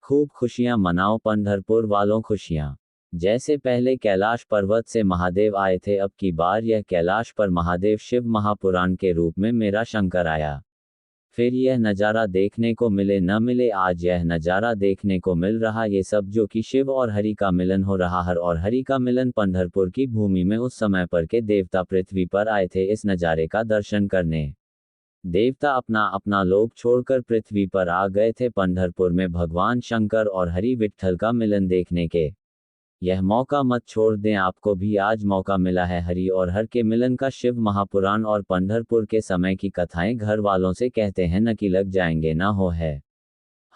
खूब खुशियां मनाओ पंढरपुर वालों खुशियां। जैसे पहले कैलाश पर्वत से महादेव आए थे, अब की बार यह कैलाश पर महादेव शिव महापुराण के रूप में मेरा शंकर आया। फिर यह नज़ारा देखने को मिले न मिले, आज यह नज़ारा देखने को मिल रहा, ये सब जो कि शिव और हरि का मिलन हो रहा। हर और हरि का मिलन पंढरपुर की भूमि में उस समय पर के देवता पृथ्वी पर आए थे इस नज़ारे का दर्शन करने। देवता अपना अपना लोक छोड़कर पृथ्वी पर आ गए थे पंढरपुर में भगवान शंकर और हरि विट्ठल का मिलन देखने के। यह मौका मत छोड़ दें, आपको भी आज मौका मिला है हरि और हर के मिलन का। शिव महापुराण और पंढरपुर के समय की कथाएं घर वालों से कहते हैं न कि लग जाएंगे ना हो है।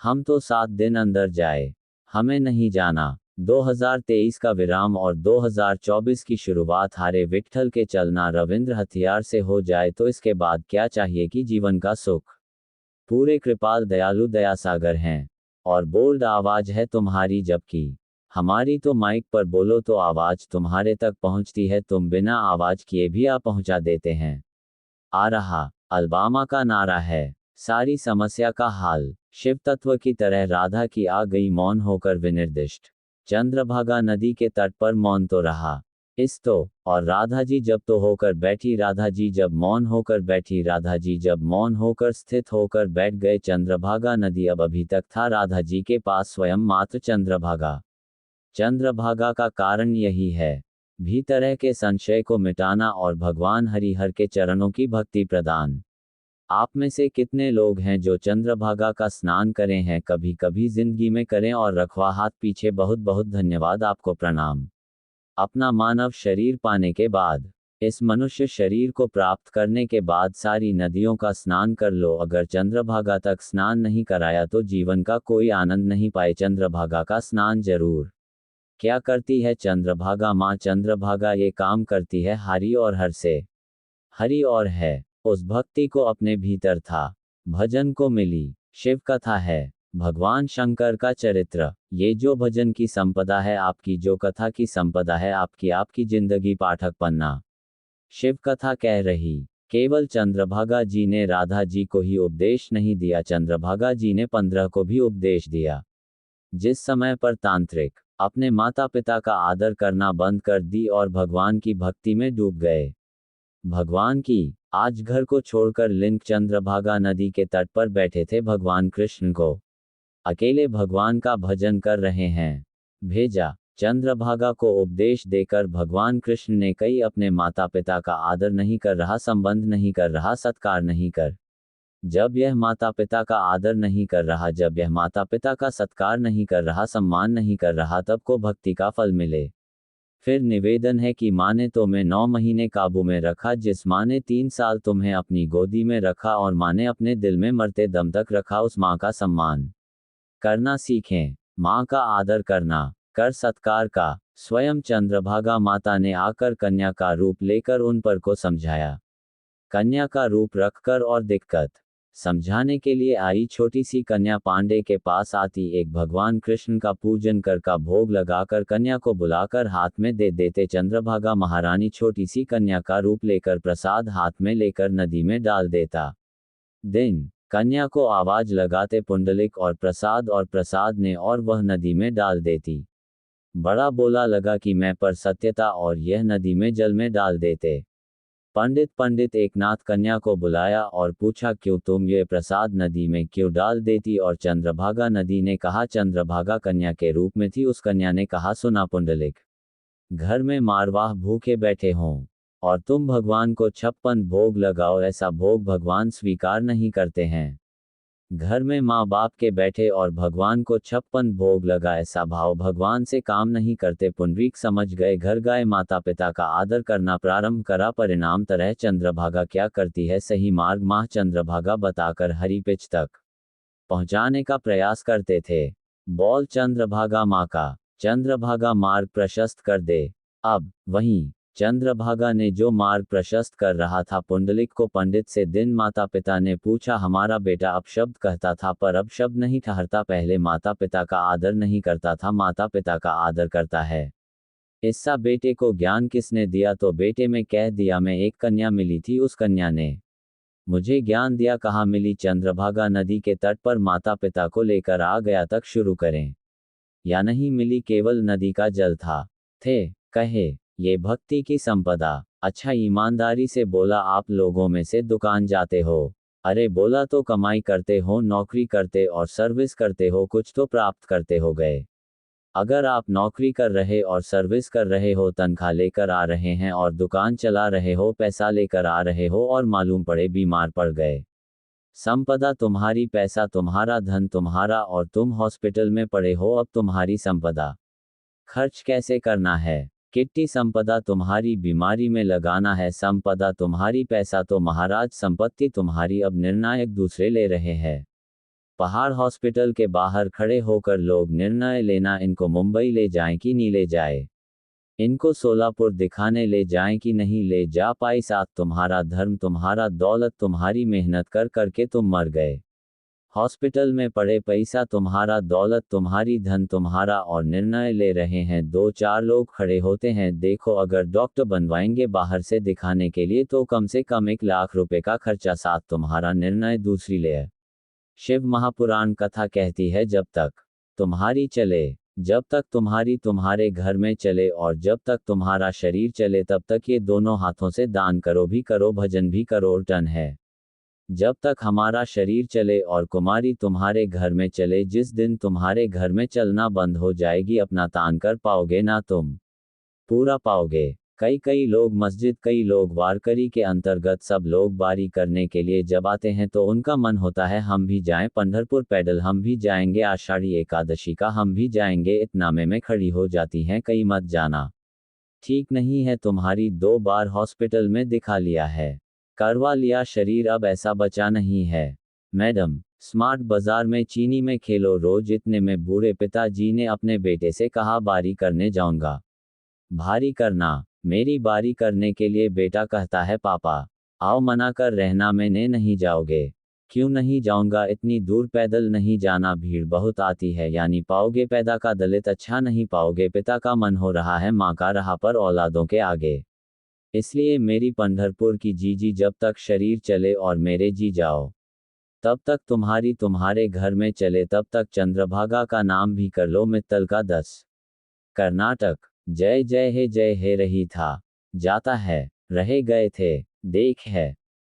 हम तो 7 दिन अंदर जाए, हमें नहीं जाना। 2023 का विराम और 2024 की शुरुआत हारे विट्ठल के चलना रविंद्र हथियार से हो जाए तो इसके बाद क्या चाहिए कि जीवन का सुख। पूरे कृपाल दयालु दयासागर हैं और बोल्ड आवाज है तुम्हारी, जबकि हमारी तो माइक पर बोलो तो आवाज तुम्हारे तक पहुंचती है, तुम बिना आवाज किए भी आ पहुंचा देते हैं। आ रहा अलबामा का नारा है सारी समस्या का हाल। शिव तत्व की तरह राधा की आ गई मौन होकर विनिर्दिष्ट। चंद्रभागा नदी के तट पर मौन तो रहा इस तो, और राधा जी जब तो होकर बैठी, राधा जी जब मौन होकर बैठी, राधा जी जब मौन होकर स्थित होकर बैठ गए। चंद्रभागा नदी अब अभी तक था राधा जी के पास स्वयं मात्र चंद्रभागा। चंद्रभागा का कारण यही है, भीतर के संशय को मिटाना और भगवान हरिहर के चरणों की भक्ति प्रदान। आप में से कितने लोग हैं जो चंद्रभागा का स्नान करें हैं, कभी कभी जिंदगी में करें और रखवा हाथ पीछे। बहुत बहुत धन्यवाद, आपको प्रणाम। अपना मानव शरीर पाने के बाद, इस मनुष्य शरीर को प्राप्त करने के बाद सारी नदियों का स्नान कर लो। अगर चंद्रभागा तक स्नान नहीं कराया तो जीवन का कोई आनंद नहीं पाए। चंद्रभागा का स्नान जरूर। क्या करती है चंद्रभागा माँ? चंद्रभागा ये काम करती है हरि और हर से। हरि और है उस भक्ति को अपने भीतर था, भजन को मिली। शिव कथा है भगवान शंकर का चरित्र। ये जो भजन की संपदा है आपकी, जो कथा की संपदा है आपकी, आपकी जिंदगी पाठक पन्ना। शिव कथा कह रही केवल चंद्रभागा जी ने राधा जी को ही उपदेश नहीं दिया, चंद्रभागा जी ने 15 को भी उपदेश दिया। जिस समय पर तांत्रिक अपने माता पिता का आदर करना बंद कर दी और भगवान की भक्ति में डूब गए। भगवान की आज घर को छोड़कर लिंक चंद्रभागा नदी के तट पर बैठे थे भगवान कृष्ण को अकेले भगवान का भजन कर रहे हैं भेजा। चंद्रभागा को उपदेश देकर भगवान कृष्ण ने कई अपने माता पिता का आदर नहीं कर रहा, संबंध नहीं कर रहा, सत्कार नहीं कर। जब यह माता पिता का आदर नहीं कर रहा, जब यह माता पिता का सत्कार नहीं कर रहा, सम्मान नहीं कर रहा, तब को भक्ति का फल मिले। फिर निवेदन है कि माँ ने तुम्हें 9 महीने काबू में रखा, जिस माँ ने 3 साल तुम्हें अपनी गोदी में रखा और माँ ने अपने दिल में मरते दम तक रखा, उस माँ का सम्मान करना सीखें। माँ का आदर करना, कर सत्कार का। स्वयं चंद्रभागा माता ने आकर कन्या का रूप लेकर उन पर को समझाया। कन्या का रूप रखकर और दिक्कत समझाने के लिए आई छोटी सी कन्या पांडे के पास आती, एक भगवान कृष्ण का पूजन कर का भोग लगाकर कन्या को बुलाकर हाथ में दे देते। चंद्रभागा महारानी छोटी सी कन्या का रूप लेकर प्रसाद हाथ में लेकर नदी में डाल देता। दिन कन्या को आवाज लगाते पुंडलिक और प्रसाद ने और वह नदी में डाल देती। बड़ा बोला लगा कि मैं पर सत्यता, और यह नदी में जल में डाल देते। पंडित एकनाथ कन्या को बुलाया और पूछा क्यों तुम ये प्रसाद नदी में क्यों डाल देती, और चंद्रभागा नदी ने कहा, चंद्रभागा कन्या के रूप में थी। उस कन्या ने कहा, सुना पुंडलिक, घर में मारवाह भूखे बैठे हों और तुम भगवान को 56 भोग लगाओ, ऐसा भोग भगवान स्वीकार नहीं करते हैं। घर में माँ बाप के बैठे और भगवान को 56 भोग लगा, ऐसा भाव भगवान से काम नहीं करते। पुंडरीक समझ गए, घर गए, माता पिता का आदर करना प्रारंभ करा। परिणाम तरह चंद्रभागा क्या करती है, सही मार्ग माँ चंद्रभागा बताकर हरिपिच तक पहुंचाने का प्रयास करते थे। बॉल चंद्रभागा माँ का चंद्रभागा मार्ग प्रशस्त कर दे। अब वहीं चंद्रभागा ने जो मार्ग प्रशस्त कर रहा था पुंडलिक को, पंडित से दिन माता पिता ने पूछा, हमारा बेटा अपशब्द कहता था पर अब शब्द नहीं ठहरता, पहले माता पिता का आदर नहीं करता था, माता पिता का आदर करता है। इससा बेटे को ज्ञान किसने दिया? तो बेटे में कह दिया मैं, एक कन्या मिली थी, उस कन्या ने मुझे ज्ञान दिया, कहा मिली चंद्रभागा नदी के तट पर माता पिता को लेकर आ गया, तक शुरू करें। या नहीं मिली, केवल नदी का जल था। थे, कहे, ये भक्ति की संपदा। अच्छा, ईमानदारी से बोला, आप लोगों में से दुकान जाते हो? अरे बोला तो कमाई करते हो, नौकरी करते और सर्विस करते हो, कुछ तो प्राप्त करते हो गए। अगर आप नौकरी कर रहे और सर्विस कर रहे हो, तनख्वाह लेकर आ रहे हैं और दुकान चला रहे हो, पैसा लेकर आ रहे हो और मालूम पड़े बीमार पड़ गए, संपदा तुम्हारी, पैसा तुम्हारा, धन तुम्हारा और तुम हॉस्पिटल में पड़े हो, अब तुम्हारी संपदा खर्च कैसे करना है? कितनी संपदा तुम्हारी, बीमारी में लगाना है, संपदा तुम्हारी, पैसा तो महाराज, संपत्ति तुम्हारी, अब निर्णायक दूसरे ले रहे हैं। पहाड़ हॉस्पिटल के बाहर खड़े होकर लोग निर्णय लेना, इनको मुंबई ले जाएं कि नहीं ले जाए, इनको सोलापुर दिखाने ले जाएं कि नहीं ले जा पाई, साथ तुम्हारा धर्म, तुम्हारा दौलत, तुम्हारी मेहनत कर करके तुम मर गए, हॉस्पिटल में पड़े, पैसा तुम्हारा, दौलत तुम्हारी, धन तुम्हारा, और निर्णय ले रहे हैं। दो चार लोग खड़े होते हैं, देखो अगर डॉक्टर बनवाएंगे बाहर से दिखाने के लिए तो कम से कम 1 लाख रुपए का खर्चा, साथ तुम्हारा निर्णय दूसरी ले। शिव महापुराण कथा कहती है, जब तक तुम्हारी चले, जब तक तुम्हारी तुम्हारे घर में चले और जब तक तुम्हारा शरीर चले, तब तक ये दोनों हाथों से दान करो भी करो, भजन भी करो, टन है। जब तक हमारा शरीर चले और कुमारी तुम्हारे घर में चले, जिस दिन तुम्हारे घर में चलना बंद हो जाएगी, अपना तान कर पाओगे ना तुम, पूरा पाओगे। कई लोग मस्जिद, कई लोग वारकरी के अंतर्गत, सब लोग बारी करने के लिए जब आते हैं तो उनका मन होता है हम भी जाएं पंढरपुर पैदल, हम भी जाएंगे आषाढ़ी एकादशी का, हम भी जाएंगे, इतना में खड़ी हो जाती हैं कई, मत जाना, ठीक नहीं है तुम्हारी, 2 बार हॉस्पिटल में दिखा लिया है, करवा लिया शरीर, अब ऐसा बचा नहीं है। मैडम, स्मार्ट बाजार में चीनी में खेलो रोज, इतने में बूढ़े पिताजी ने अपने बेटे से कहा, बारी करने जाऊंगा। भारी करना, मेरी बारी करने के लिए बेटा कहता है, पापा आओ, मना कर रहना, मैंने नहीं जाओगे। क्यों नहीं जाऊंगा, इतनी दूर पैदल नहीं जाना, भीड़ बहुत आती है, यानी पाओगे पैदा का दलित, अच्छा नहीं पाओगे, पिता का मन हो रहा है माँ का रहा पर औलादों के आगे, इसलिए मेरी पंढरपुर की जीजी, जब तक शरीर चले और मेरे जी जाओ, तब तक तुम्हारी तुम्हारे घर में चले, तब तक चंद्रभागा का नाम भी कर लो, मित्तल का 10। कर्नाटक, जय जय हे रही था, जाता है, रहे गए थे, देख है।